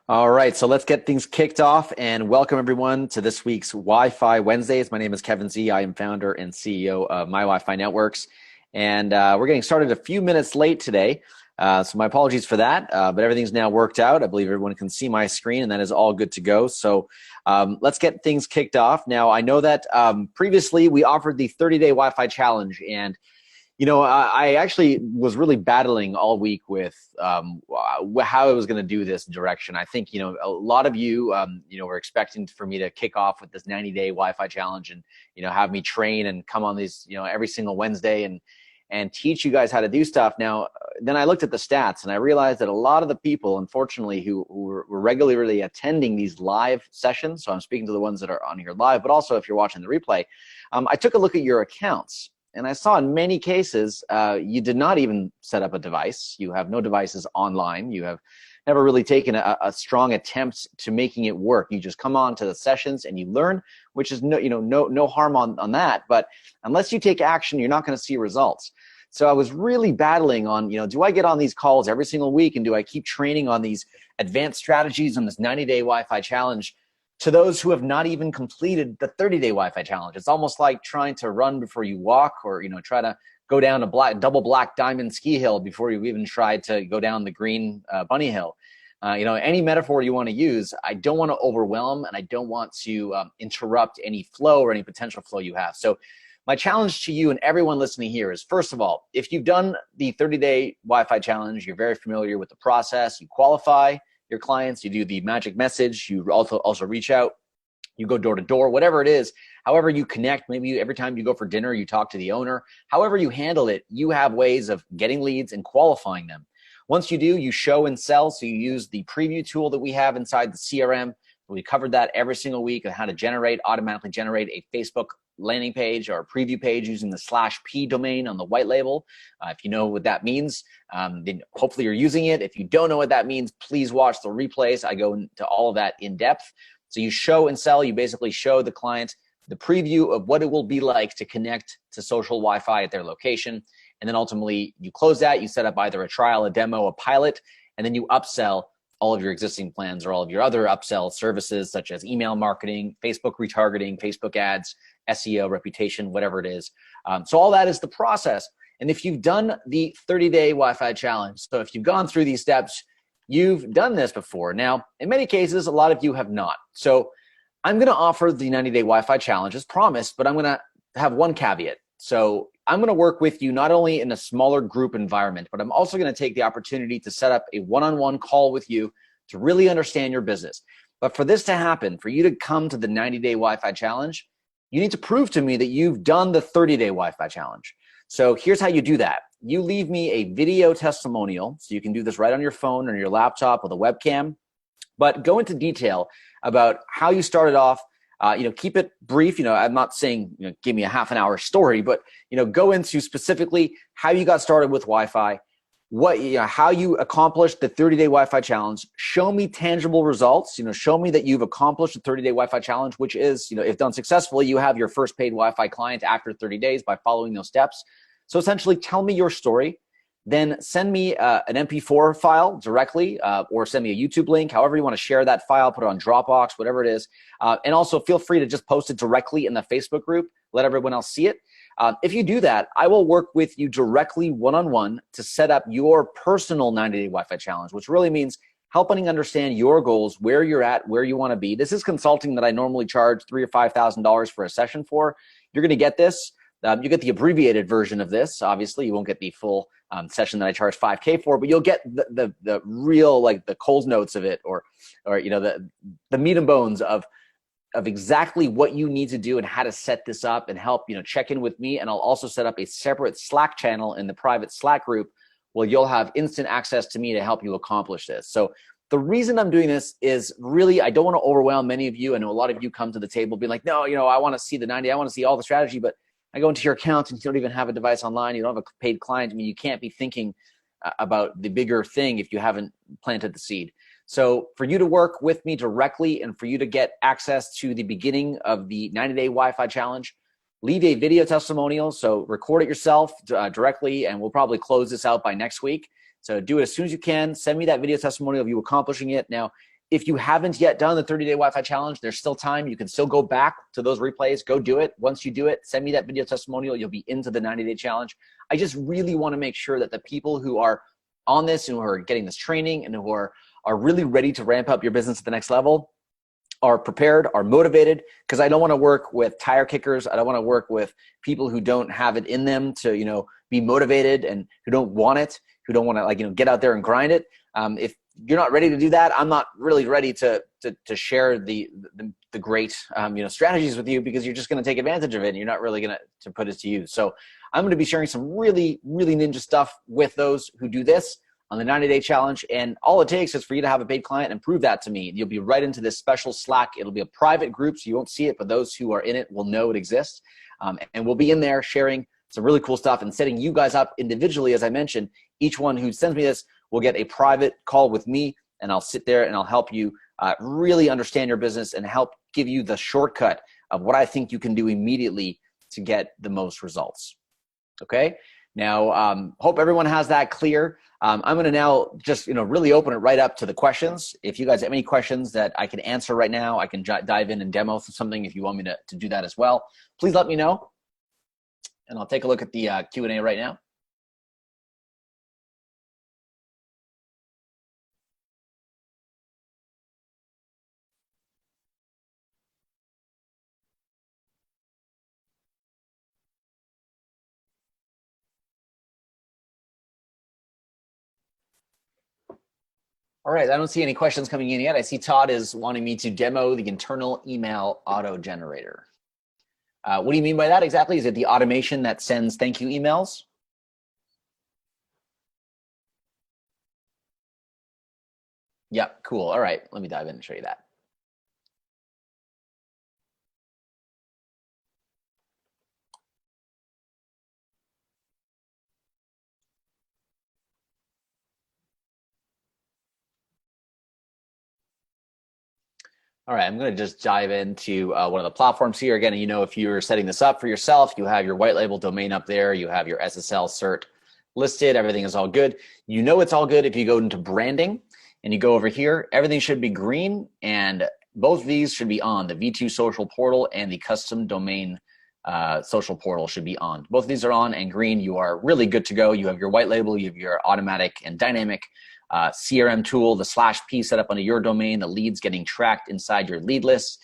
All right, so let's get things kicked off and welcome everyone to this week's Wi-Fi Wednesdays. My name is Kevin Z. I am founder and CEO of My Wi-Fi Networks, and we're getting started a few minutes late today, so my apologies for that, but everything's now worked out. I believe everyone can see my screen, and that is all good to go. So let's get things kicked off. Now, I know that previously we offered the 30-day Wi-Fi challenge, and I actually was really battling all week with how I was going to do this direction. I think, a lot of you, were expecting for me to kick off with this 90-day Wi-Fi challenge and, have me train and come on these, every single Wednesday and teach you guys how to do stuff. Now, then I looked at the stats and I realized that a lot of the people, unfortunately, who were regularly attending these live sessions, so I'm speaking to the ones that are on here live, but also if you're watching the replay, I took a look at your accounts. And I saw in many cases, you did not even set up a device. You have no devices online. You have never really taken a strong attempt to making it work. You just come on to the sessions and you learn, which is no harm on that. But unless you take action, you're not going to see results. So I was really battling on, do I get on these calls every single week and do I keep training on these advanced strategies on this 90-day Wi-Fi challenge to those who have not even completed the 30-day Wi-Fi challenge? It's almost like trying to run before you walk, or try to go down a double black diamond ski hill before you even tried to go down the green bunny hill. Any metaphor you want to use, I don't want to overwhelm and I don't want to interrupt any flow or any potential flow you have. So my challenge to you and everyone listening here is, first of all, if you've done the 30-day Wi-Fi challenge, you're very familiar with the process, you qualify your clients, you do the magic message, you also reach out, you go door to door, whatever it is, however you connect. Maybe every time you go for dinner, you talk to the owner. However you handle it, you have ways of getting leads and qualifying them. Once you do, you show and sell. So you use the preview tool that we have inside the CRM. We covered that every single week on how to automatically generate a Facebook landing page or a preview page using the /p domain on the white label. If you know what that means, then hopefully you're using it. If you don't know what that means, please watch the replays. I go into all of that in depth. So you show and sell. You basically show the client the preview of what it will be like to connect to social Wi-Fi at their location. And then ultimately you close that, you set up either a trial, a demo, a pilot, and then you upsell all of your existing plans or all of your other upsell services such as email marketing, Facebook retargeting, Facebook ads, SEO, reputation, whatever it is. So all that is the process. And if you've done the 30-day Wi-Fi challenge, so if you've gone through these steps, you've done this before. Now, in many cases, a lot of you have not. So I'm going to offer the 90-day Wi-Fi challenge as promised, but I'm going to have one caveat. So I'm going to work with you not only in a smaller group environment, but I'm also going to take the opportunity to set up a one-on-one call with you to really understand your business. But for this to happen, for you to come to the 90-day Wi-Fi challenge, you need to prove to me that you've done the 30-day Wi-Fi challenge. So here's how you do that. You leave me a video testimonial. So you can do this right on your phone or your laptop with a webcam, but go into detail about how you started off. Keep it brief. I'm not saying, give me a half an hour story, but, go into specifically how you got started with Wi-Fi, how you accomplished the 30-day Wi-Fi challenge. Show me tangible results. Show me that you've accomplished the 30-day Wi-Fi challenge, which is, if done successfully, you have your first paid Wi-Fi client after 30 days by following those steps. So essentially, tell me your story. Then send me an MP4 file directly, or send me a YouTube link, however you want to share that file, put it on Dropbox, whatever it is. And also feel free to just post it directly in the Facebook group, let everyone else see it. If you do that, I will work with you directly one-on-one to set up your personal 90-day Wi-Fi challenge, which really means helping understand your goals, where you're at, where you want to be. This is consulting that I normally charge $3,000 or $5,000 for a session for. You're going to get this. You get the abbreviated version of this. Obviously, you won't get the full session that I charge $5K for, but you'll get the real, like the Coles notes of it, or the meat and bones of exactly what you need to do and how to set this up and help check in with me. And I'll also set up a separate Slack channel in the private Slack group where you'll have instant access to me to help you accomplish this. So the reason I'm doing this is really, I don't want to overwhelm many of you. I know a lot of you come to the table being like, no, I want to see the 90, I want to see all the strategy, but I go into your account and you don't even have a device online. You don't have a paid client. I mean, you can't be thinking about the bigger thing if you haven't planted the seed. So for you to work with me directly and for you to get access to the beginning of the 90-day Wi-Fi challenge, leave a video testimonial. So record it yourself directly, and we'll probably close this out by next week. So do it as soon as you can. Send me that video testimonial of you accomplishing it. Now, If you haven't yet done the 30-day Wi-Fi challenge, there's still time. You can still go back to those replays, go do it. Once you do it, send me that video testimonial. You'll be into the 90-day challenge. I just really want to make sure that the people who are on this and who are getting this training and who are really ready to ramp up your business at the next level are prepared, are motivated, because I don't want to work with tire kickers. I don't want to work with people who don't have it in them to, you know, be motivated and who don't want it, who don't want to, like, you know, get out there and grind it. If you're not ready to do that, I'm not really ready to share the great you know, strategies with you, because you're just going to take advantage of it and you're not really going to put it to use. So I'm going to be sharing some really ninja stuff with those who do this on the 90-day challenge, and all it takes is for you to have a paid client and prove that to me. You'll be right into this special Slack. It'll be a private group, so you won't see it, but those who are in it will know it exists. And we'll be in there sharing some really cool stuff and setting you guys up individually. As I mentioned, each one who sends me this will get a private call with me, and I'll sit there and I'll help you really understand your business and help give you the shortcut of what I think you can do immediately to get the most results. Okay? Now, hope everyone has that clear. I'm going to now just, you know, really open it right up to the questions. If you guys have any questions that I can answer right now, I can dive in and demo something if you want me to do that as well. Please let me know, and I'll take a look at the Q&A right now. All right, I don't see any questions coming in yet. I see Todd is wanting me to demo the internal email auto generator. What do you mean by that exactly? Is it the automation that sends thank you emails? Yep, cool. All right, let me dive in and show you that. All right, I'm going to just dive into one of the platforms here. Again, you know, if you're setting this up for yourself, you have your white label domain up there, you have your SSL cert listed, everything is all good. You know it's all good if you go into branding and you go over here, everything should be green, and both of these should be on. The V2 social portal and the custom domain social portal should be on. Both of these are on and green. You are really good to go. You have your white label, you have your automatic and dynamic CRM tool, the /P set up under your domain, the leads getting tracked inside your lead list.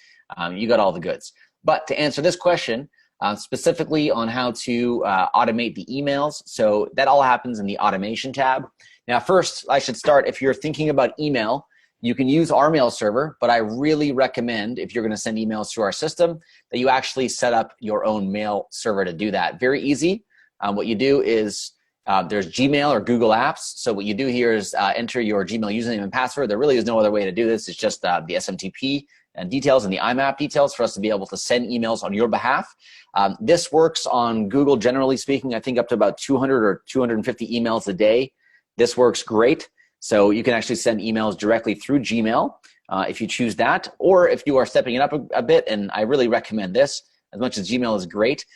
You got all the goods. But to answer this question, specifically on how to automate the emails, so that all happens in the automation tab. Now, first, I should start, if you're thinking about email, you can use our mail server, but I really recommend, if you're going to send emails through our system, that you actually set up your own mail server to do that. Very easy. What you do is, there's Gmail or Google Apps. So what you do here is enter your Gmail username and password. There really is no other way to do this. It's just the SMTP and details and the IMAP details for us to be able to send emails on your behalf. This works on Google, generally speaking, I think up to about 200 or 250 emails a day. This works great. So you can actually send emails directly through Gmail if you choose that, or if you are stepping it up a bit, and I really recommend this, as much as Gmail is great,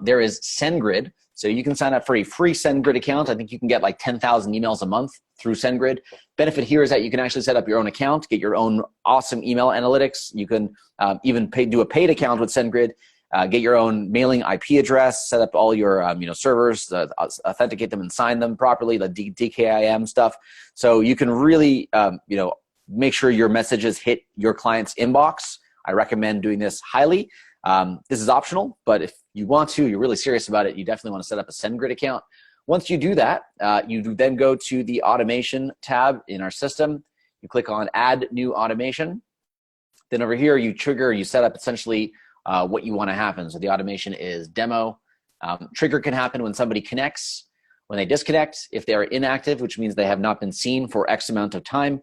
there is SendGrid. So you can sign up for a free SendGrid account. I think you can get like 10,000 emails a month through SendGrid. Benefit here is that you can actually set up your own account, get your own awesome email analytics. You can even do a paid account with SendGrid, get your own mailing IP address, set up all your servers, authenticate them and sign them properly, the DKIM stuff. So you can really make sure your messages hit your client's inbox. I recommend doing this highly. This is optional, but if you want to, you're really serious about it, you definitely want to set up a SendGrid account. Once you do that, you then go to the automation tab in our system. You click on Add New Automation. Then over here, you set up essentially what you want to happen. So the automation is demo. Trigger can happen when somebody connects, when they disconnect, if they are inactive, which means they have not been seen for X amount of time,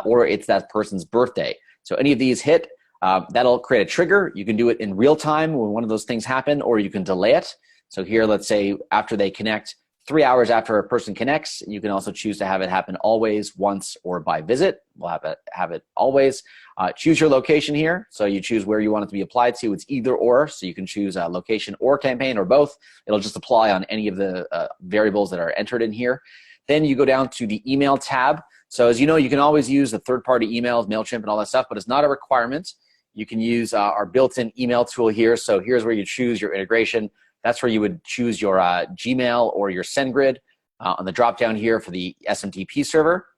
or it's that person's birthday. So any of these hit, that'll create a trigger. You can do it in real time when one of those things happen, or you can delay it. So here, let's say after they connect, 3 hours after a person connects, you can also choose to have it happen always, once, or by visit. We'll have it always. Choose your location here. So you choose where you want it to be applied to. It's either or, so you can choose location or campaign or both. It'll just apply on any of the variables that are entered in here. Then you go down to the email tab. So as you know, you can always use the third-party emails, MailChimp and all that stuff, but it's not a requirement. You can use our built-in email tool here. So here's where you choose your integration. That's where you would choose your Gmail or your SendGrid on the drop-down here for the SMTP server.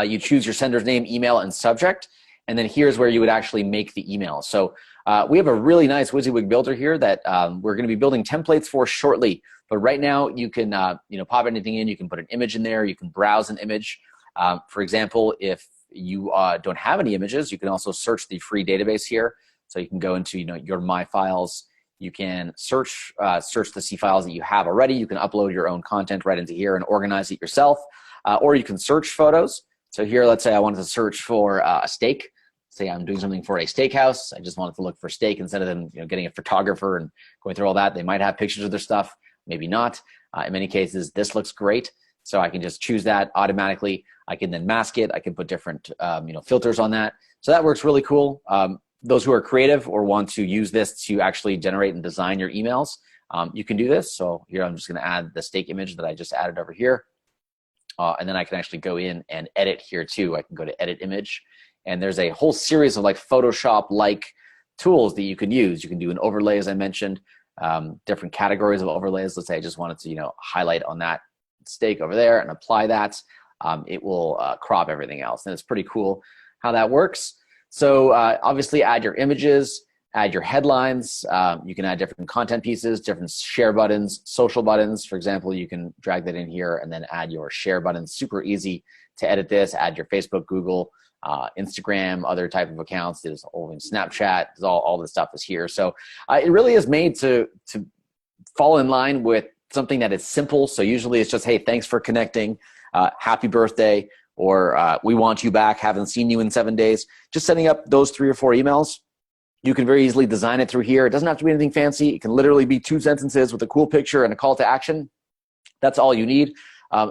You choose your sender's name, email, and subject. And then here's where you would actually make the email. So we have a really nice WYSIWYG builder here that we're going to be building templates for shortly. But right now, you can pop anything in. You can put an image in there. You can browse an image. For example, if you don't have any images, you can also search the free database here. So you can go into your My Files. You can search the C files that you have already. You can upload your own content right into here and organize it yourself. Or you can search photos. So here, let's say I wanted to search for a steak. Say I'm doing something for a steakhouse. I just wanted to look for steak instead of them getting a photographer and going through all that. They might have pictures of their stuff, maybe not. In many cases, this looks great. So I can just choose that automatically. I can then mask it. I can put different filters on that. So that works really cool. Those who are creative or want to use this to actually generate and design your emails, you can do this. So here I'm just going to add the steak image that I just added over here. And then I can actually go in and edit here too. I can go to edit image. And there's a whole series of like Photoshop-like tools that you can use. You can do an overlay, as I mentioned, different categories of overlays. Let's say I just wanted to highlight on that steak over there and apply that. It will crop everything else. And it's pretty cool how that works. So obviously add your images, add your headlines. You can add different content pieces, different share buttons, social buttons. For example, you can drag that in here and then add your share buttons. Super easy to edit this. Add your Facebook, Google, Instagram, other type of accounts. There's Snapchat. There's all this stuff is here. So it really is made to fall in line with something that is simple. So usually it's just, hey, thanks for connecting, happy birthday, or we want you back, haven't seen you in 7 days. Just setting up those 3 or 4 emails. You can very easily design it through here. It doesn't have to be anything fancy. It can literally be 2 sentences with a cool picture and a call to action. That's all you need.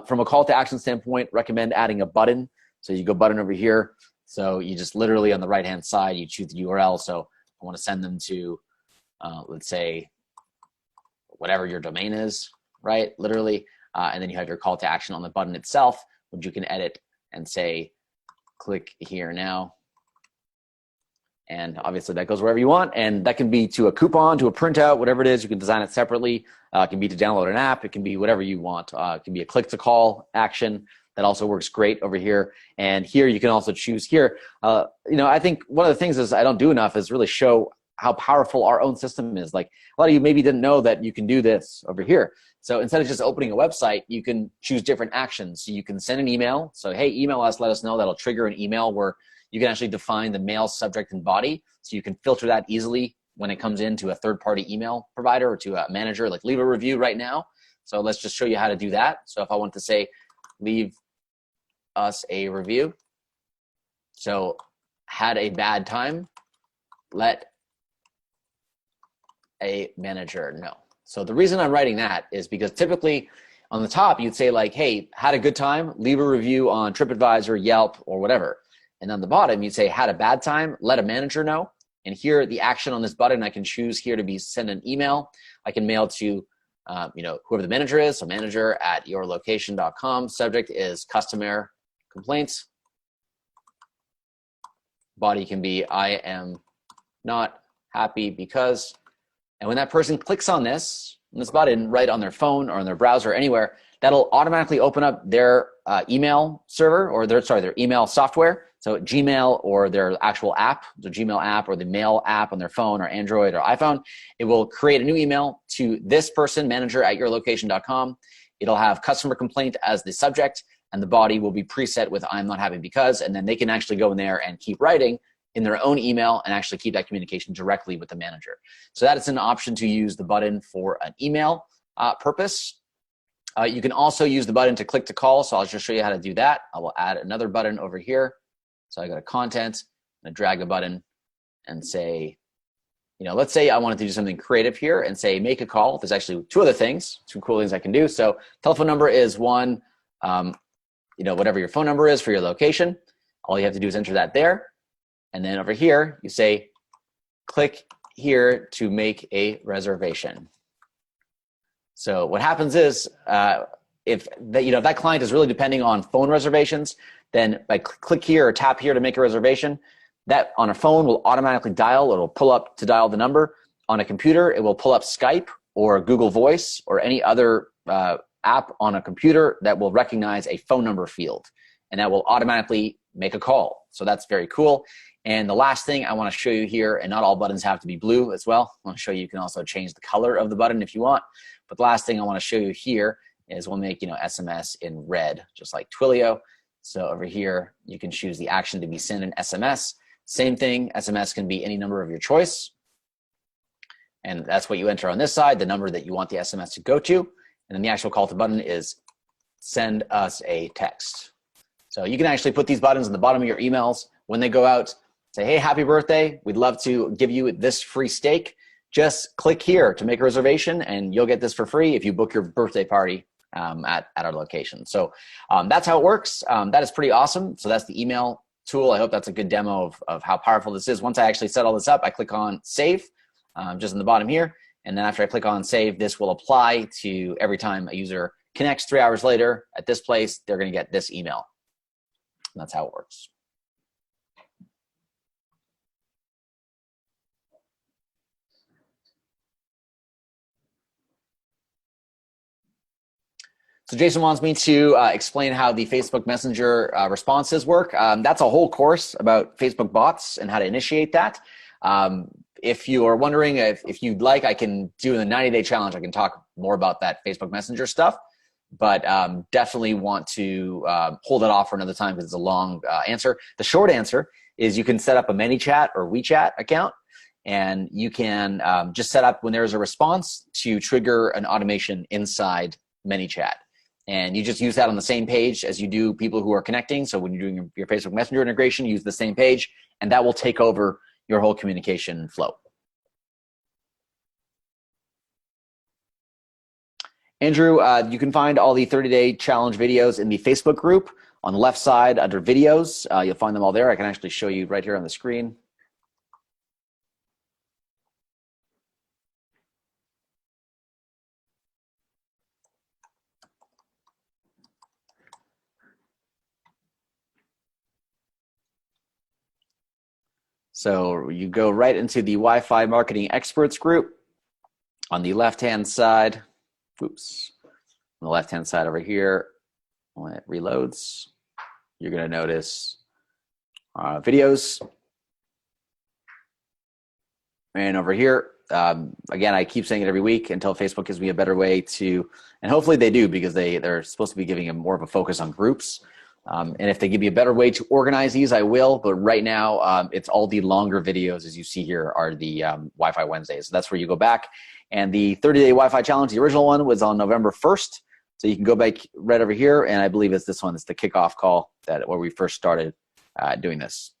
From a call to action standpoint, recommend adding a button. So you go button over here. So you just literally on the right-hand side, you choose the URL. So I want to send them to, let's say, whatever your domain is, right? Literally. And then you have your call to action on the button itself, which you can edit and say, click here now. And obviously that goes wherever you want. And that can be to a coupon, to a printout, whatever it is. You can design it separately. It can be to download an app. It can be whatever you want. It can be a click to call action. That also works great over here. And here you can also choose here. I think one of the things is I don't do enough is really show how powerful our own system is. Like a lot of you maybe didn't know that you can do this over here. So instead of just opening a website, you can choose different actions. So you can send an email. So hey, email us, let us know. That'll trigger an email where you can actually define the mail, subject, and body. So you can filter that easily when it comes into a third-party email provider or to a manager, like leave a review right now. So let's just show you how to do that. So if I want to say, leave us a review. So had a bad time, let a manager know. So the reason I'm writing that is because typically on the top, you'd say like, hey, had a good time, leave a review on TripAdvisor, Yelp, or whatever. And on the bottom, you'd say, had a bad time, let a manager know. And here, the action on this button, I can choose here to be send an email. I can mail to whoever the manager is, so manager@yourlocation.com. Subject is customer complaints. Body can be, I am not happy because, and when that person clicks on this button right on their phone or on their browser or anywhere, that'll automatically open up their email server or their email software. So Gmail or their actual app, the Gmail app or the mail app on their phone or Android or iPhone, it will create a new email to this person, manager@yourlocation.com. It'll have customer complaint as the subject, and the body will be preset with I'm not happy because, and then they can actually go in there and keep writing in their own email and actually keep that communication directly with the manager. So that is an option to use the button for an email purpose. You can also use the button to click to call. So I'll just show you how to do that. I will add another button over here. So I go to content and drag a button and say, let's say I wanted to do something creative here and say, make a call. There's actually 2 other things, 2 cool things I can do. So telephone number is one, whatever your phone number is for your location. All you have to do is enter that there. And then over here, you say, click here to make a reservation. So what happens is, if that client is really depending on phone reservations, then by click here or tap here to make a reservation, that on a phone will automatically dial. It'll pull up to dial the number. On a computer, it will pull up Skype or Google Voice or any other app on a computer that will recognize a phone number field, and that will automatically make a call. So that's very cool. And the last thing I want to show you here, and not all buttons have to be blue as well. I want to show you can also change the color of the button if you want. But the last thing I want to show you here is we'll make SMS in red, just like Twilio. So over here, you can choose the action to be sent an SMS. Same thing, SMS can be any number of your choice. And that's what you enter on this side, the number that you want the SMS to go to. And then the actual call to button is send us a text. So you can actually put these buttons in the bottom of your emails when they go out. Say, hey, happy birthday. We'd love to give you this free steak. Just click here to make a reservation and you'll get this for free if you book your birthday party at our location. So that's how it works. That is pretty awesome. So that's the email tool. I hope that's a good demo of how powerful this is. Once I actually set all this up, I click on save just in the bottom here. And then after I click on save, this will apply to every time a user connects 3 hours later at this place, they're going to get this email. And that's how it works. So Jason wants me to explain how the Facebook Messenger responses work. That's a whole course about Facebook bots and how to initiate that. If you are wondering if you'd like, I can do the 90-day challenge. I can talk more about that Facebook Messenger stuff, but definitely want to hold it off for another time because it's a long answer. The short answer is you can set up a ManyChat or WeChat account, and you can just set up when there's a response to trigger an automation inside ManyChat. And you just use that on the same page as you do people who are connecting. So when you're doing your Facebook Messenger integration, use the same page, and that will take over your whole communication flow. Andrew, you can find all the 30-day challenge videos in the Facebook group. On the left side under videos, you'll find them all there. I can actually show you right here on the screen. So you go right into the Wi-Fi Marketing Experts group. On the left-hand side, oops, on the left-hand side over here, when it reloads, you're going to notice videos. And over here, again, I keep saying it every week until Facebook gives me a better way to, and hopefully they do because they're supposed to be giving more of a focus on groups. And if they give me a better way to organize these, I will. But right now, it's all the longer videos, as you see here, are the Wi-Fi Wednesdays. So that's where you go back. And the 30-day Wi-Fi challenge, the original one, was on November 1st. So you can go back right over here. And I believe it's this one. It's the kickoff call where we first started doing this.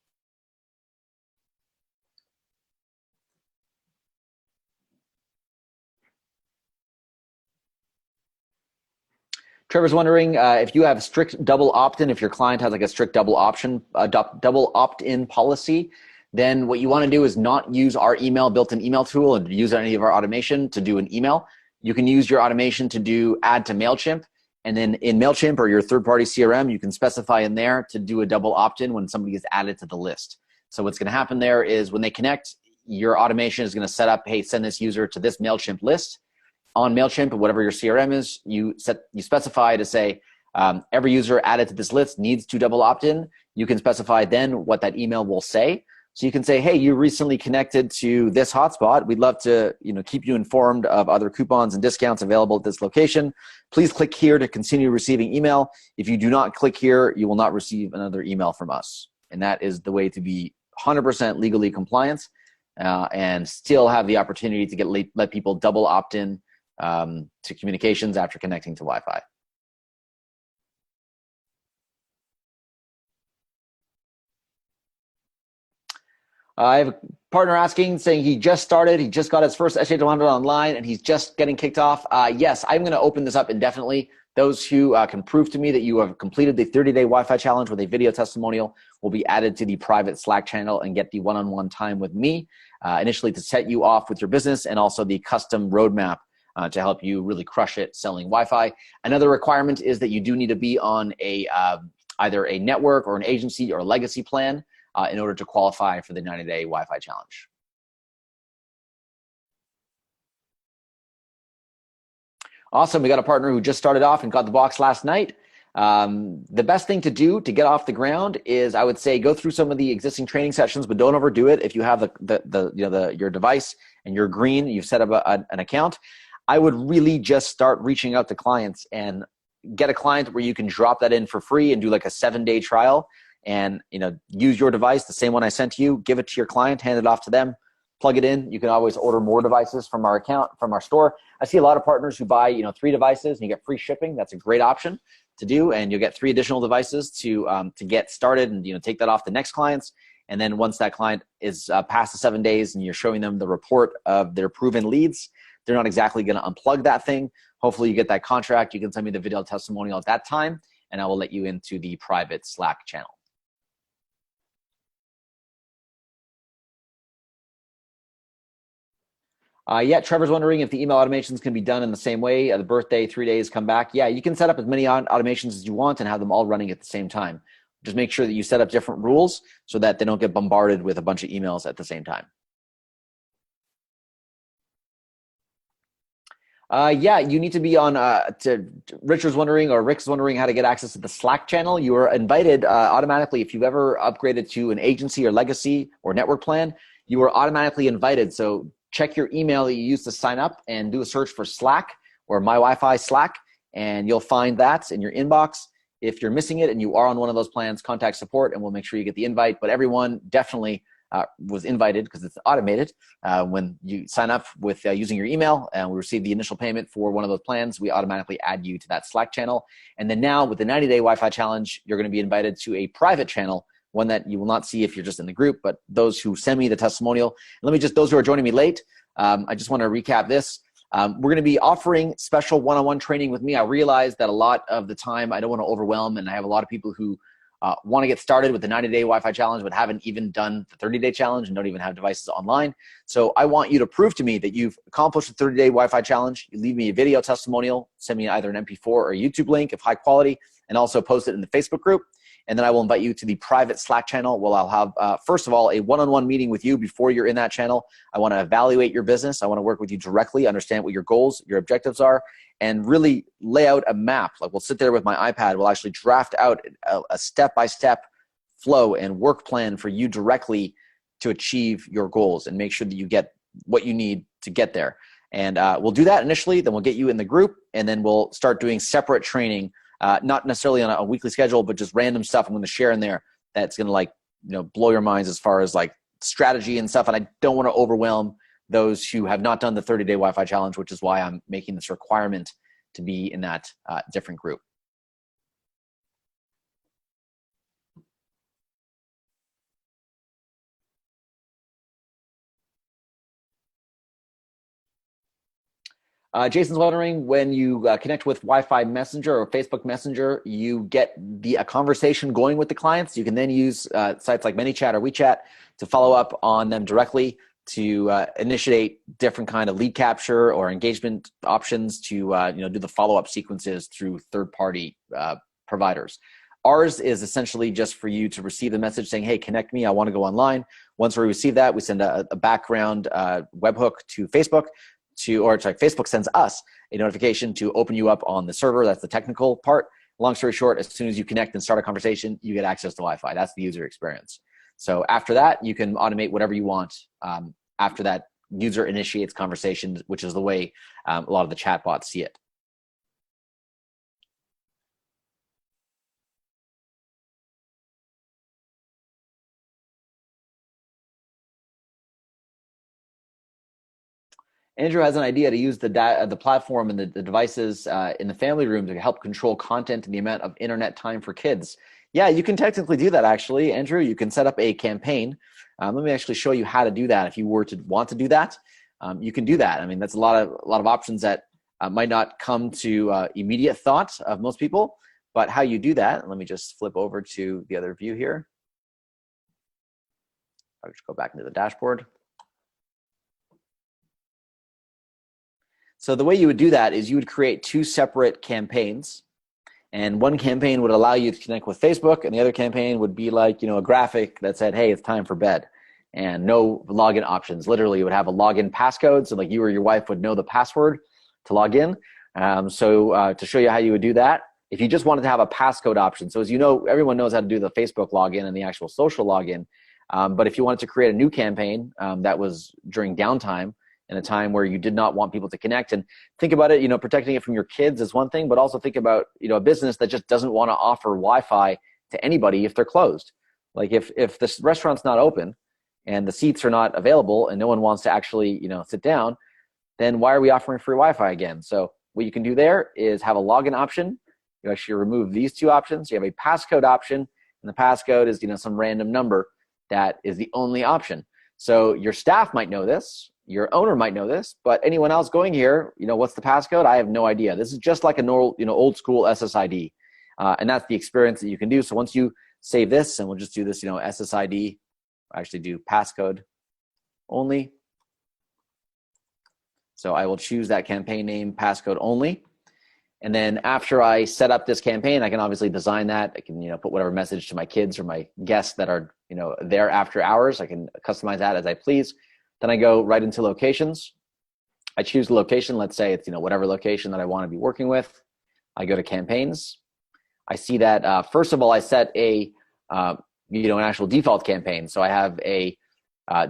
Trevor's wondering if you have strict double opt-in, if your client has like a strict double opt-in policy, then what you want to do is not use our built-in email tool and use any of our automation to do an email. You can use your automation to do add to MailChimp. And then in MailChimp or your third-party CRM, you can specify in there to do a double opt-in when somebody is added to the list. So what's going to happen there is when they connect, your automation is going to set up, hey, send this user to this MailChimp list. On MailChimp, or whatever your CRM is, you specify to say every user added to this list needs to double opt-in. You can specify then what that email will say. So you can say, hey, you recently connected to this hotspot. We'd love to keep you informed of other coupons and discounts available at this location. Please click here to continue receiving email. If you do not click here, you will not receive another email from us. And that is the way to be 100% legally compliant and still have the opportunity to let people double opt-in to communications after connecting to Wi-Fi. I have a partner asking, saying he just started, he just got his first SJ100 online, and he's just getting kicked off. Yes, I'm going to open this up indefinitely. Those who can prove to me that you have completed the 30-day Wi-Fi challenge with a video testimonial will be added to the private Slack channel and get the one-on-one time with me, initially to set you off with your business, and also the custom roadmap to help you really crush it selling Wi-Fi. Another requirement is that you do need to be on a either a network or an agency or a legacy plan in order to qualify for the 90-day Wi-Fi challenge. Awesome. We got a partner who just started off and got the box last night. The best thing to do to get off the ground is, I would say, go through some of the existing training sessions, but don't overdo it. If you have your device and you're green, you've set up an account, I would really just start reaching out to clients and get a client where you can drop that in for free and do like a 7-day trial and use your device, the same one I sent to you, give it to your client, hand it off to them, plug it in. You can always order more devices from our account, from our store. I see a lot of partners who buy 3 devices and you get free shipping. That's a great option to do, and you'll get 3 additional devices to get started and take that off the next clients. And then once that client is past the 7 days and you're showing them the report of their proven leads, they're not exactly going to unplug that thing. Hopefully you get that contract. You can send me the video testimonial at that time, and I will let you into the private Slack channel. Yeah, Trevor's wondering if the email automations can be done in the same way. The birthday, 3 days, come back. Yeah, you can set up as many automations as you want and have them all running at the same time. Just make sure that you set up different rules so that they don't get bombarded with a bunch of emails at the same time. Yeah, you need to be on, Richard's wondering, or Rick's wondering how to get access to the Slack channel. You are invited automatically. If you've ever upgraded to an agency or legacy or network plan, you are automatically invited. So check your email that you use to sign up and do a search for Slack or My Wi-Fi Slack, and you'll find that in your inbox. If you're missing it and you are on one of those plans, contact support and we'll make sure you get the invite. But everyone definitely was invited because it's automated. When you sign up with using your email and we receive the initial payment for one of those plans, we automatically add you to that Slack channel. And then now with the 90-day Wi-Fi challenge, you're going to be invited to a private channel, one that you will not see if you're just in the group, but those who send me the testimonial. Those who are joining me late, I just want to recap this. We're going to be offering special one-on-one training with me. I realize that a lot of the time I don't want to overwhelm, and I have a lot of people who want to get started with the 90-day Wi-Fi challenge but haven't even done the 30-day challenge and don't even have devices online. So I want you to prove to me that you've accomplished the 30-day Wi-Fi challenge. You leave me a video testimonial, send me either an MP4 or a YouTube link of high quality, and also post it in the Facebook group. And then I will invite you to the private Slack channel where I'll have, first of all, a one-on-one meeting with you before you're in that channel. I want to evaluate your business. I want to work with you directly, understand what your goals, your objectives are, and really lay out a map. Like, we'll sit there with my iPad. We'll actually draft out a step-by-step flow and work plan for you directly to achieve your goals and make sure that you get what you need to get there. And we'll do that initially. Then we'll get you in the group, and then we'll start doing separate training. Not necessarily on a weekly schedule, but just random stuff I'm going to share in there that's going to blow your minds as far as like strategy and stuff. And I don't want to overwhelm those who have not done the 30-day Wi-Fi challenge, which is why I'm making this requirement to be in that different group. Jason's wondering, when you connect with Wi-Fi Messenger or Facebook Messenger, you get a conversation going with the clients. You can then use sites like ManyChat or WeChat to follow up on them directly, to initiate different kind of lead capture or engagement options, to do the follow-up sequences through third-party providers. Ours is essentially just for you to receive the message saying, hey, connect me, I want to go online. Once we receive that, we send a background webhook to Facebook. Facebook sends us a notification to open you up on the server. That's the technical part. Long story short, as soon as you connect and start a conversation, you get access to Wi-Fi. That's the user experience. So after that, you can automate whatever you want. After that, user initiates conversations, which is the way a lot of the chatbots see it. Andrew has an idea to use the platform and the devices in the family room to help control content and the amount of internet time for kids. Yeah, you can technically do that, actually, Andrew. You can set up a campaign. Let me actually show you how to do that. If you were to want to do that, you can do that. I mean, that's a lot of options that might not come to immediate thought of most people, but how you do that, let me just flip over to the other view here. I'll just go back into the dashboard. So the way you would do that is you would create 2 separate campaigns, And one campaign would allow you to connect with Facebook, and the other campaign would be like, a graphic that said, hey, it's time for bed, and no login options. Literally, it would have a login passcode, so like you or your wife would know the password to log in. To show you how you would do that, if you just wanted to have a passcode option, so as you know, everyone knows how to do the Facebook login and the actual social login, but if you wanted to create a new campaign that was during downtime, in a time where you did not want people to connect, and think about it, protecting it from your kids is one thing, but also think about, a business that just doesn't want to offer Wi-Fi to anybody if they're closed. Like if this restaurant's not open and the seats are not available and no one wants to actually, sit down, then why are we offering free Wi-Fi again? So what you can do there is have a login option. You actually remove these two options. You have a passcode option, and the passcode is, some random number that is the only option. So your staff might know this, your owner might know this, but anyone else going here, what's the passcode? I have no idea. This is just like a normal, old school SSID. And that's the experience that you can do. So once you save this, and we'll just do this, SSID, actually do passcode only. So I will choose that campaign name, passcode only. And then after I set up this campaign, I can obviously design that. I can, put whatever message to my kids or my guests that are, there after hours. I can customize that as I please. Then I go right into locations. I choose the location. Let's say it's, whatever location that I want to be working with. I go to campaigns. I see that, first of all, I set an actual default campaign. So I have a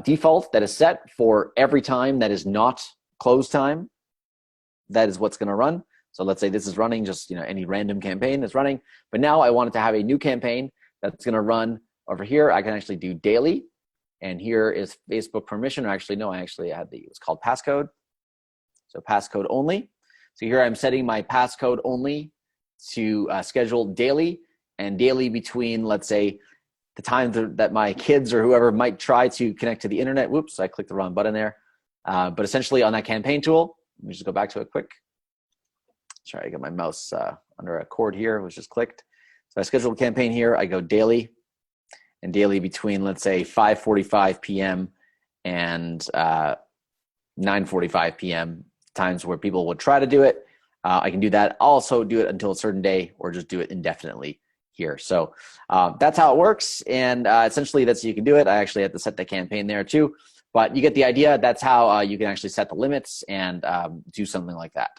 default that is set for every time that is not close time. That is what's going to run. So let's say this is running, just any random campaign is running. But now I want it to have a new campaign that's going to run over here. I can actually do daily. And here is Facebook permission. Or actually, no, I actually had it's called passcode. So passcode only. So here I'm setting my passcode only to schedule daily, and daily between, let's say, the time that my kids or whoever might try to connect to the internet. Whoops, I clicked the wrong button there. But essentially on that campaign tool, let me just go back to it quick. Sorry, I got my mouse under a cord here. It was just clicked. So I scheduled a campaign here. I go daily. And daily between, let's say, 5:45 p.m. and 9:45 p.m., times where people would try to do it. I can do that. I'll also do it until a certain day, or just do it indefinitely here. So that's how it works. And essentially, that's how you can do it. I actually have to set the campaign there too. But you get the idea. That's how you can actually set the limits and do something like that.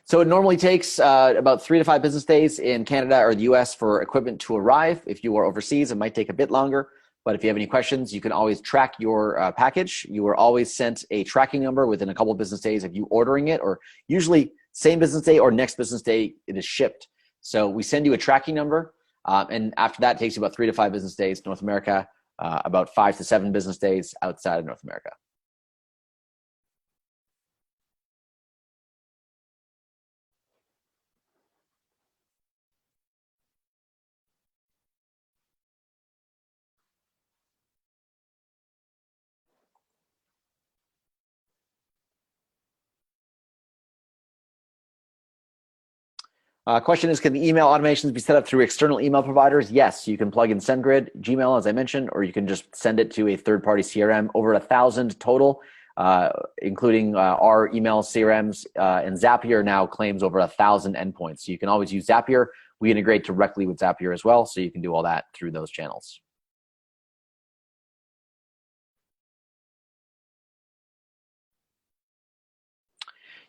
So it normally takes about 3 to 5 business days in Canada or the US for equipment to arrive. If you are overseas, it might take a bit longer. But if you have any questions, you can always track your package. You are always sent a tracking number within a couple of business days of you ordering it, or usually same business day or next business day it is shipped. So we send you a tracking number, and after that it takes you about 3 to 5 business days North America, about 5 to 7 business days outside of North America. Question is, can the email automations be set up through external email providers? Yes, you can plug in SendGrid, Gmail, as I mentioned, or you can just send it to a third-party CRM. Over 1,000 total, including our email CRMs, and Zapier now claims over 1,000 endpoints. So you can always use Zapier. We integrate directly with Zapier as well, so you can do all that through those channels.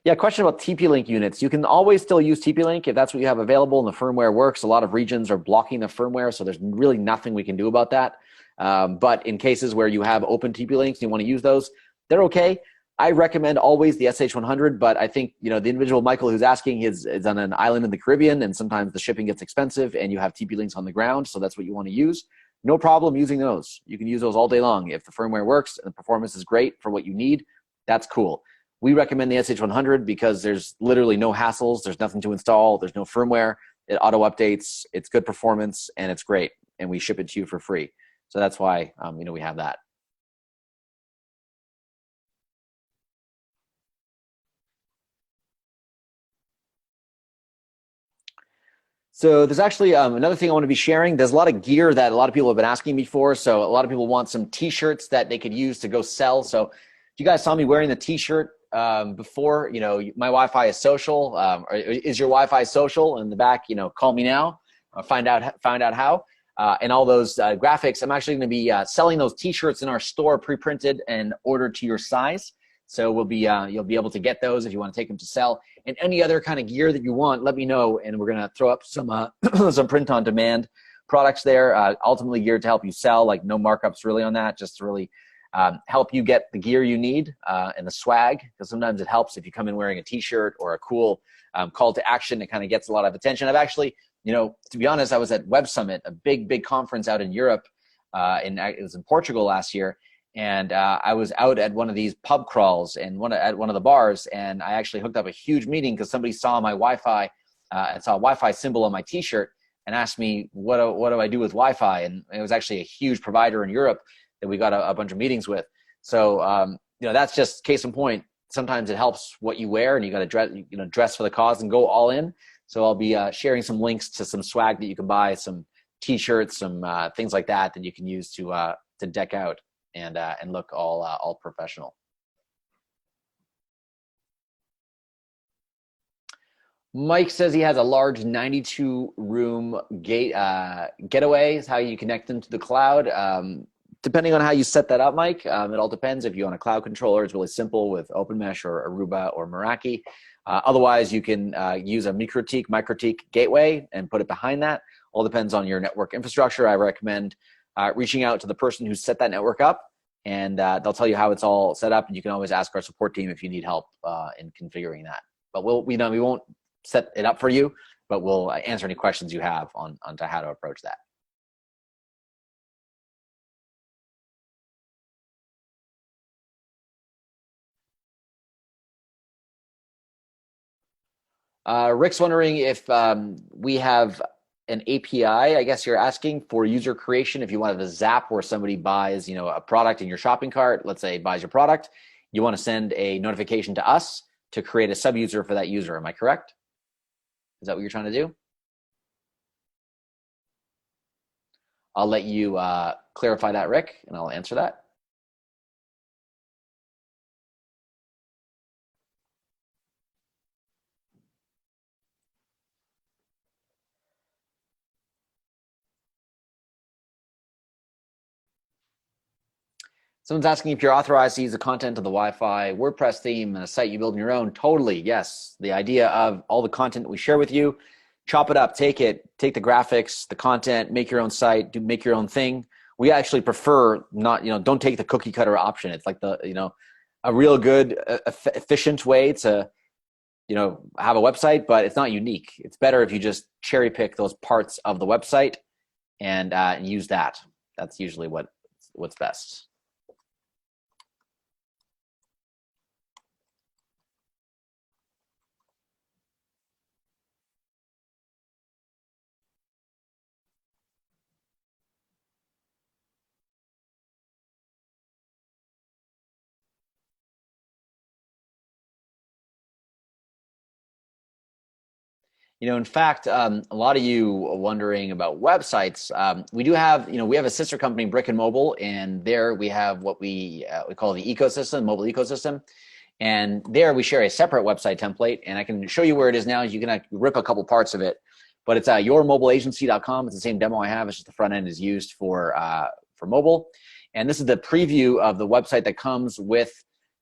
Yeah, question about TP-Link units. You can always still use TP-Link if that's what you have available and the firmware works. A lot of regions are blocking the firmware, so there's really nothing we can do about that. But in cases where you have open TP-Links and you want to use those, they're okay. I recommend always the SH100, but I think the individual Michael who's asking is on an island in the Caribbean, and sometimes the shipping gets expensive and you have TP-Links on the ground, so that's what you want to use. No problem using those. You can use those all day long. If the firmware works and the performance is great for what you need, that's cool. We recommend the SH100 because there's literally no hassles. There's nothing to install. There's no firmware. It auto updates. It's good performance and it's great. And we ship it to you for free. So that's why we have that. So there's actually another thing I want to be sharing. There's a lot of gear that a lot of people have been asking me for. So a lot of people want some t-shirts that they could use to go sell. So you guys saw me wearing the t-shirt before, my Wi-Fi is social. Is your Wi-Fi social? In the back, call me now. Find out how. And all those graphics. I'm actually going to be selling those T-shirts in our store, pre-printed and ordered to your size. So we'll be you'll be able to get those if you want to take them to sell. And any other kind of gear that you want, let me know, and we're going to throw up some some print-on-demand products there. Ultimately geared to help you sell, like no markups really on that, just to really help you get the gear you need and the swag, because sometimes it helps if you come in wearing a T-shirt or a cool call to action. It kind of gets a lot of attention. I've actually, to be honest, I was at Web Summit, a big conference out in Europe. It was in Portugal last year. And I was out at one of these pub crawls and at one of the bars, and I actually hooked up a huge meeting because somebody saw my Wi-Fi and saw a Wi-Fi symbol on my T-shirt and asked me, what do I do with Wi-Fi? And it was actually a huge provider in Europe that we got a bunch of meetings with. So, that's just case in point. Sometimes it helps what you wear, and you got to dress for the cause and go all in. So I'll be sharing some links to some swag that you can buy, some T-shirts, some things like that you can use to deck out and look all professional. Mike says he has a large 92-room getaway. Is how you connect them to the cloud. Depending on how you set that up, Mike, it all depends. If you want a cloud controller, it's really simple with OpenMesh or Aruba or Meraki. Otherwise, you can use a MikroTik gateway and put it behind that. All depends on your network infrastructure. I recommend reaching out to the person who set that network up, and they'll tell you how it's all set up. And you can always ask our support team if you need help in configuring that. But we won't set it up for you, but we'll answer any questions you have on how to approach that. Rick's wondering if we have an API, I guess you're asking, for user creation. If you wanted a Zap where somebody buys, a product in your shopping cart, let's say buys your product, you want to send a notification to us to create a sub-user for that user. Am I correct? Is that what you're trying to do? I'll let you clarify that, Rick, and I'll answer that. Someone's asking if you're authorized to use the content of the Wi-Fi WordPress theme and a site you build on your own. Totally, yes. The idea of all the content that we share with you, chop it up, take the graphics, the content, make your own site, make your own thing. We actually prefer not, don't take the cookie cutter option. It's like a real good, efficient way to, have a website, but it's not unique. It's better if you just cherry pick those parts of the website and use that. That's usually what's best. In fact, a lot of you are wondering about websites. We do have, we have a sister company, Brick and Mobile, and there we have what we call the ecosystem, mobile ecosystem. And there we share a separate website template, and I can show you where it is now. You can rip a couple parts of it, but it's yourmobileagency.com. It's the same demo I have. It's just the front end is used for mobile. And this is the preview of the website that comes with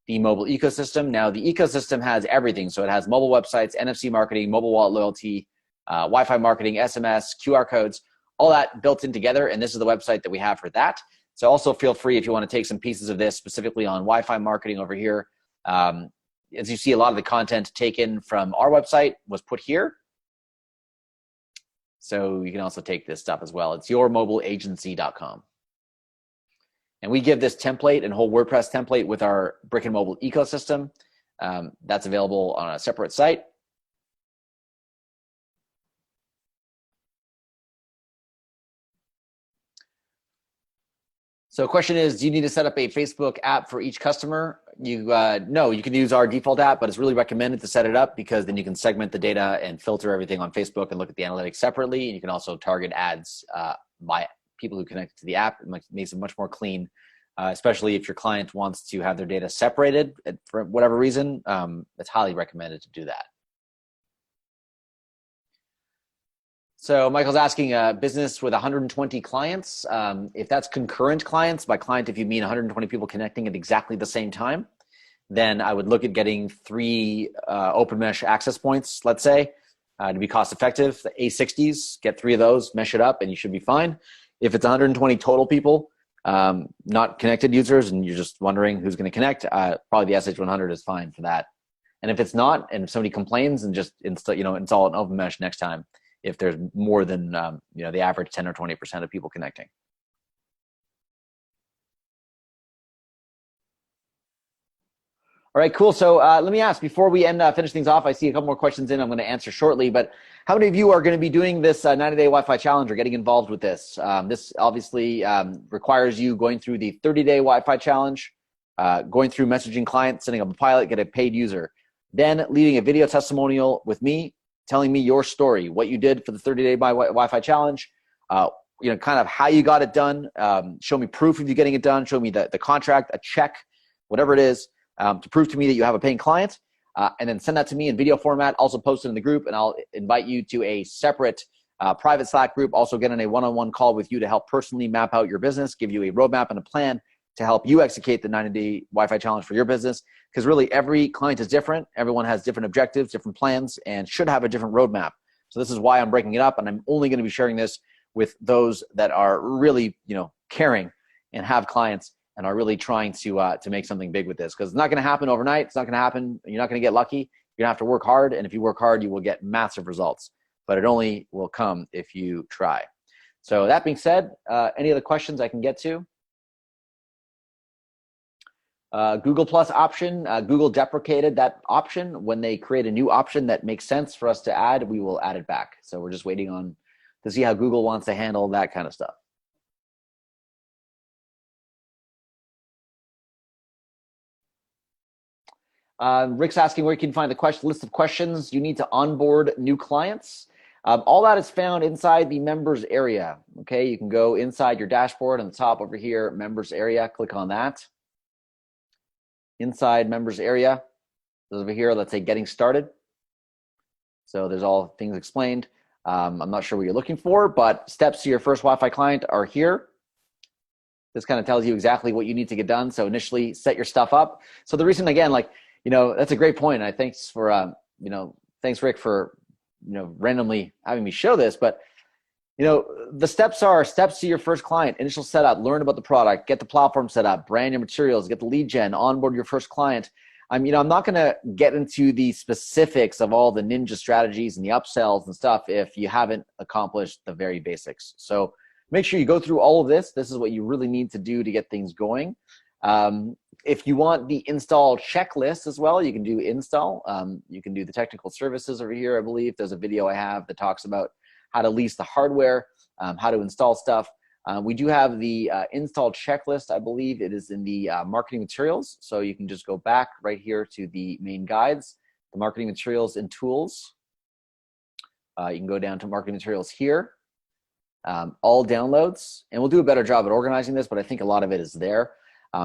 the mobile ecosystem. Now, the ecosystem has everything. So it has mobile websites, NFC marketing, mobile wallet loyalty, Wi-Fi marketing, SMS, QR codes, all that built in together. And this is the website that we have for that. So also feel free if you want to take some pieces of this, specifically on Wi-Fi marketing over here. As you see, a lot of the content taken from our website was put here. So you can also take this stuff as well. It's yourmobileagency.com. And we give this template and whole WordPress template with our Brick and Mobile ecosystem. That's available on a separate site. So the question is, do you need to set up a Facebook app for each customer? No, you can use our default app, but it's really recommended to set it up because then you can segment the data and filter everything on Facebook and look at the analytics separately. And you can also target ads by people who connect to the app. It makes it much more clean especially if your client wants to have their data separated for whatever reason. It's highly recommended to do that. So Michael's asking a business with 120 clients. If that's concurrent clients, by client, if you mean 120 people connecting at exactly the same time, then I would look at getting 3 open mesh access points, let's say, to be cost effective. The A60s, get 3 of those, mesh it up, and you should be fine. If it's 120 total people, not connected users, and you're just wondering who's going to connect, probably the SH100 is fine for that. And if it's not, and if somebody complains, and just install an open mesh next time, if there's more than the average 10 or 20% of people connecting. All right, cool. So let me ask, before we finish things off, I see a couple more questions in I'm going to answer shortly, but how many of you are going to be doing this 90-day Wi-Fi challenge or getting involved with this? This obviously requires you going through the 30-day Wi-Fi challenge, going through messaging client, setting up a pilot, get a paid user, then leaving a video testimonial with me, telling me your story, what you did for the 30-day Wi-Fi challenge, kind of how you got it done, show me proof of you getting it done, show me the contract, a check, whatever it is, to prove to me that you have a paying client, and then send that to me in video format, also post it in the group, and I'll invite you to a separate private Slack group, also get on a one-on-one call with you to help personally map out your business, give you a roadmap and a plan to help you execute the 90-day Wi-Fi challenge for your business. Because really every client is different. Everyone has different objectives, different plans, and should have a different roadmap. So this is why I'm breaking it up, and I'm only going to be sharing this with those that are really, caring and have clients and are really trying to make something big with this. Because it's not going to happen overnight. It's not going to happen. You're not going to get lucky. You're going to have to work hard, and if you work hard, you will get massive results. But it only will come if you try. So that being said, any other questions I can get to? Google Plus option, Google deprecated that option. When they create a new option that makes sense for us to add, we will add it back. So we're just waiting on to see how Google wants to handle that kind of stuff. Rick's asking where you can find the list of questions you need to onboard new clients. All that is found inside the members area. Okay, you can go inside your dashboard on the top over here, members area, click on that. Inside members area, over here, let's say getting started. So there's all things explained. I'm not sure what you're looking for, but steps to your first Wi-Fi client are here. This kind of tells you exactly what you need to get done. So initially set your stuff up. So the reason, again, that's a great point. Thanks for, thanks Rick for, randomly having me show this, but the steps are steps to your first client: initial setup, learn about the product, get the platform set up, brand your materials, get the lead gen, onboard your first client. I'm not going to get into the specifics of all the ninja strategies and the upsells and stuff if you haven't accomplished the very basics. So make sure you go through all of this. This is what you really need to do to get things going. If you want the install checklist as well, you can do install. You can do the technical services over here. I believe there's a video I have that talks about how to lease the hardware, how to install stuff. We do have the install checklist. I believe it is in the marketing materials. So you can just go back right here to the main guides, the marketing materials and tools. You can go down to marketing materials here, all downloads, and we'll do a better job at organizing this, but I think a lot of it is there.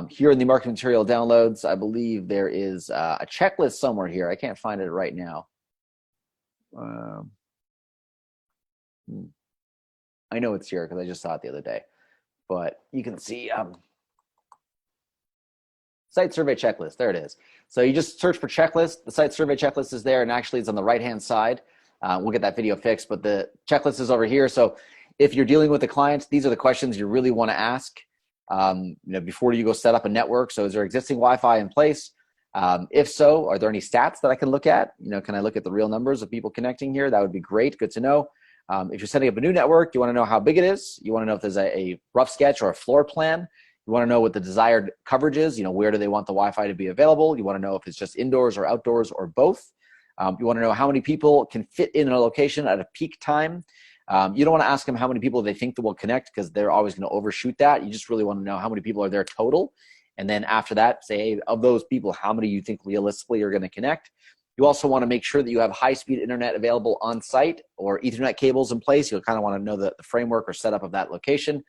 Here in the marketing material downloads, I believe there is a checklist somewhere here. I can't find it right now. I know it's here because I just saw it the other day, but you can see site survey checklist. There it is. So you just search for checklist. The site survey checklist is there, and actually it's on the right-hand side. We'll get that video fixed, but the checklist is over here. So if you're dealing with a client, these are the questions you really want to ask before you go set up a network. So is there existing Wi-Fi in place? If so, are there any stats that I can look at? Can I look at the real numbers of people connecting here? That would be great. Good to know. If you're setting up a new network, you want to know how big it is. You want to know if there's a rough sketch or a floor plan. You want to know what the desired coverage is. Where do they want the Wi-Fi to be available? You want to know if it's just indoors or outdoors or both. You want to know how many people can fit in a location at a peak time. You don't want to ask them how many people they think that will connect, because they're always going to overshoot that. You just really want to know how many people are there total. And then after that, say, hey, of those people, how many you think realistically are going to connect? You also want to make sure that you have high-speed internet available on site or Ethernet cables in place. You'll kind of want to know the framework or setup of that location.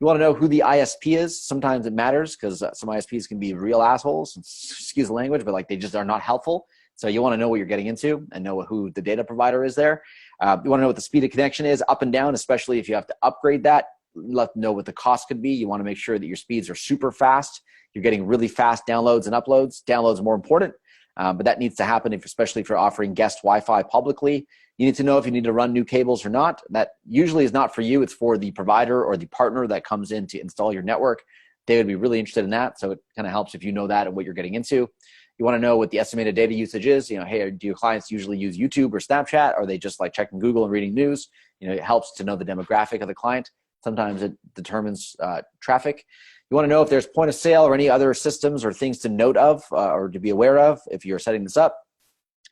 You want to know who the ISP is. Sometimes it matters because some ISPs can be real assholes, excuse the language, but like they just are not helpful. So you want to know what you're getting into and know who the data provider is there. You want to know what the speed of connection is up and down, especially if you have to upgrade that. Let them know what the cost could be. You want to make sure that your speeds are super fast. You're getting really fast downloads and uploads. Downloads are more important, but that needs to happen, especially if you're offering guest Wi-Fi publicly. You need to know if you need to run new cables or not. That usually is not for you. It's for the provider or the partner that comes in to install your network. They would be really interested in that. So it kind of helps if you know that and what you're getting into. You want to know what the estimated data usage is. Hey, do your clients usually use YouTube or Snapchat? Or are they just like checking Google and reading news? It helps to know the demographic of the client. Sometimes it determines traffic. You want to know if there's point of sale or any other systems or things to note of or to be aware of if you're setting this up.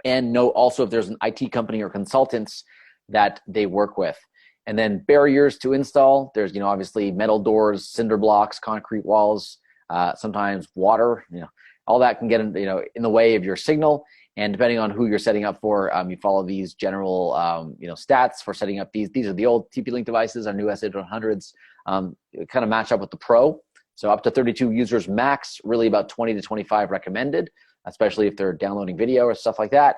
And know also if there's an IT company or consultants that they work with. And then barriers to install. There's, obviously metal doors, cinder blocks, concrete walls, sometimes water, all that can get in the way of your signal. And depending on who you're setting up for, you follow these general, stats for setting up these. These are the old TP-Link devices. Our new SH100s kind of match up with the Pro. So up to 32 users max, really about 20 to 25 recommended, especially if they're downloading video or stuff like that.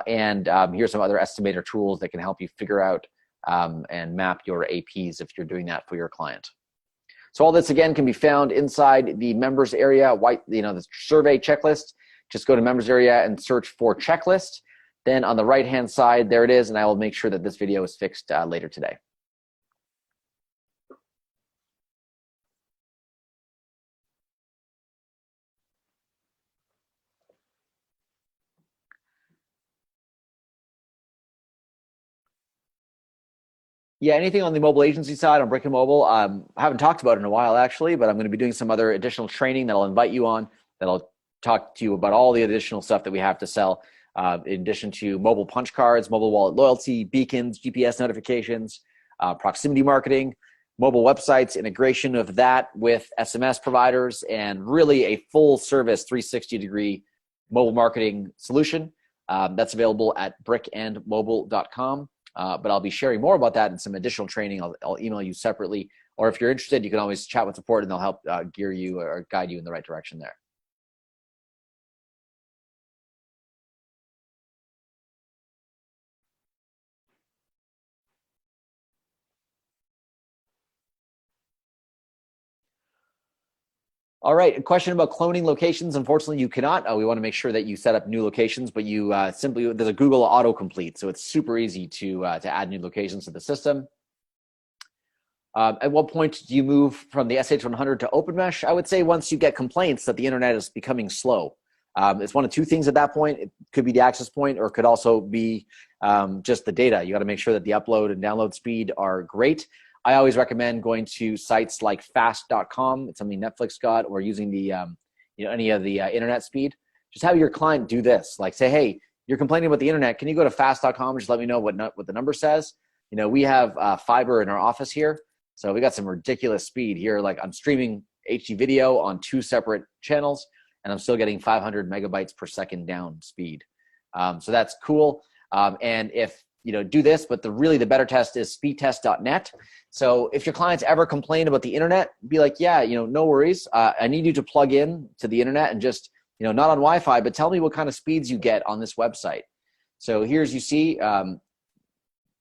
And here's some other estimator tools that can help you figure out and map your APs if you're doing that for your client. So all this, again, can be found inside the members area, the survey checklist. Just go to members area and search for checklist. Then on the right-hand side, there it is, and I will make sure that this video is fixed later today. Yeah, anything on the mobile agency side on Brick and Mobile, I haven't talked about it in a while, actually, but I'm going to be doing some other additional training that I'll invite you on, that I'll talk to you about all the additional stuff that we have to sell, in addition to mobile punch cards, mobile wallet loyalty, beacons, GPS notifications, proximity marketing, mobile websites, integration of that with SMS providers, and really a full service 360-degree mobile marketing solution that's available at brickandmobile.com. But I'll be sharing more about that and some additional training. I'll email you separately. Or if you're interested, you can always chat with support and they'll help gear you or guide you in the right direction there. All right, a question about cloning locations. Unfortunately, you cannot. We want to make sure that you set up new locations, but you simply, there's a Google autocomplete, so it's super easy to add new locations to the system. At what point do you move from the SH100 to OpenMesh? I would say once you get complaints that the internet is becoming slow. It's one of two things at that point. It could be the access point, or it could also be just the data. You got to make sure that the upload and download speed are great. I always recommend going to sites like fast.com. It's something Netflix got, or using the any of the internet speed. Just have your client do this. Like say, hey, you're complaining about the internet. Can you go to fast.com and just let me know what the number says? We have fiber in our office here, so we got some ridiculous speed here. Like I'm streaming HD video on 2 separate channels, and I'm still getting 500 megabytes per second down speed. So that's cool. And if do this, but really the better test is speedtest.net. So if your clients ever complain about the internet, be like, yeah, no worries. I need you to plug in to the internet and just, not on Wi-Fi, but tell me what kind of speeds you get on this website. So here's, you see,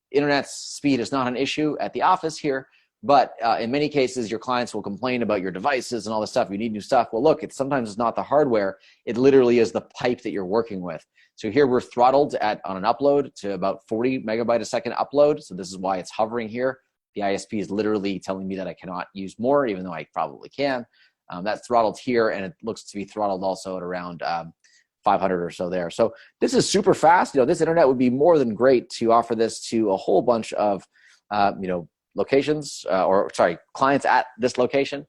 internet speed is not an issue at the office here, but in many cases, your clients will complain about your devices and all this stuff. You need new stuff. Well, look, sometimes it's not the hardware. It literally is the pipe that you're working with. So here we're throttled on an upload to about 40 megabyte a second upload. So this is why it's hovering here. The ISP is literally telling me that I cannot use more, even though I probably can. That's throttled here, and it looks to be throttled also at around 500 or so there. So this is super fast. This internet would be more than great to offer this to a whole bunch of, locations clients at this location,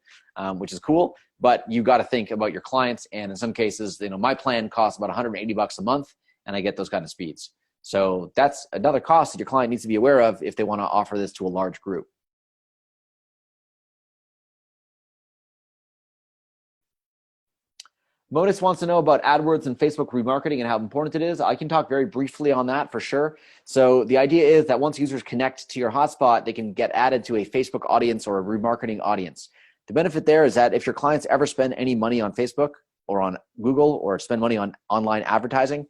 which is cool. But you got to think about your clients, and in some cases, my plan costs about $180 a month, and I get those kind of speeds. So that's another cost that your client needs to be aware of if they want to offer this to a large group. Modus wants to know about AdWords and Facebook remarketing and how important it is. I can talk very briefly on that for sure. So the idea is that once users connect to your hotspot, they can get added to a Facebook audience or a remarketing audience. The benefit there is that if your clients ever spend any money on Facebook or on Google or spend money on online advertising,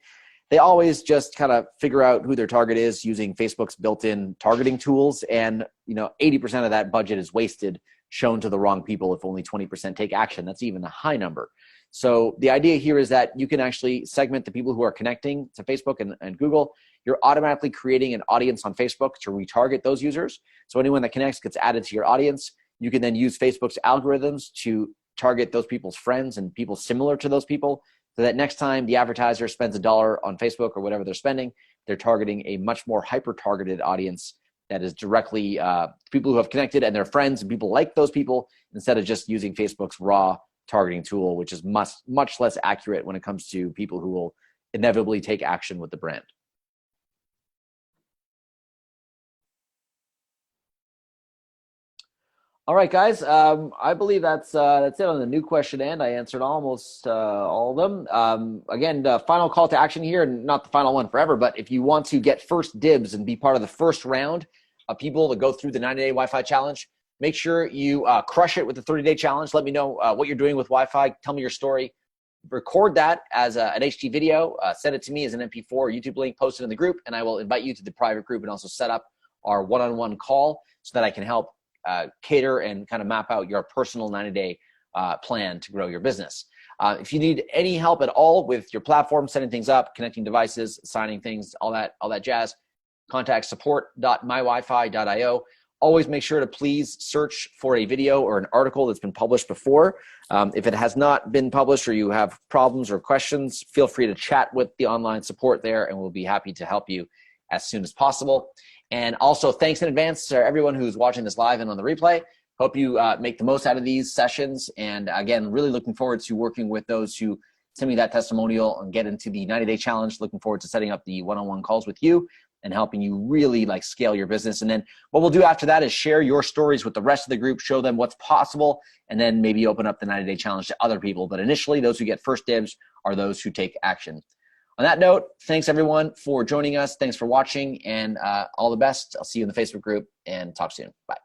they always just kind of figure out who their target is using Facebook's built-in targeting tools. And 80% of that budget is wasted, shown to the wrong people if only 20% take action. That's even a high number. So the idea here is that you can actually segment the people who are connecting to Facebook and Google. You're automatically creating an audience on Facebook to retarget those users. So anyone that connects gets added to your audience. You can then use Facebook's algorithms to target those people's friends and people similar to those people, so that next time the advertiser spends $1 on Facebook or whatever they're spending, they're targeting a much more hyper-targeted audience that is directly people who have connected and their friends and people like those people, instead of just using Facebook's raw targeting tool, which is much less accurate when it comes to people who will inevitably take action with the brand. All right, guys. I believe that's it on the new question, and I answered almost all of them. Again, the final call to action here, and not the final one forever, but if you want to get first dibs and be part of the first round of people that go through the 90-day Wi-Fi challenge, make sure you crush it with the 30-day challenge. Let me know what you're doing with Wi-Fi. Tell me your story. Record that as an HD video. Send it to me as an MP4 or YouTube link. Post it in the group, and I will invite you to the private group and also set up our one-on-one call so that I can help cater and kind of map out your personal 90-day plan to grow your business. If you need any help at all with your platform, setting things up, connecting devices, signing things, all that jazz, contact support.mywifi.io. Always make sure to please search for a video or an article that's been published before. If it has not been published or you have problems or questions, feel free to chat with the online support there, and we'll be happy to help you as soon as possible. And also, thanks in advance to everyone who's watching this live and on the replay. Hope you make the most out of these sessions. And again, really looking forward to working with those who send me that testimonial and get into the 90-day challenge. Looking forward to setting up the one-on-one calls with you and helping you really scale your business. And then what we'll do after that is share your stories with the rest of the group, show them what's possible, and then maybe open up the 90-day challenge to other people. But initially, those who get first dibs are those who take action. On that note, thanks everyone for joining us. Thanks for watching, and all the best. I'll see you in the Facebook group, and talk soon. Bye.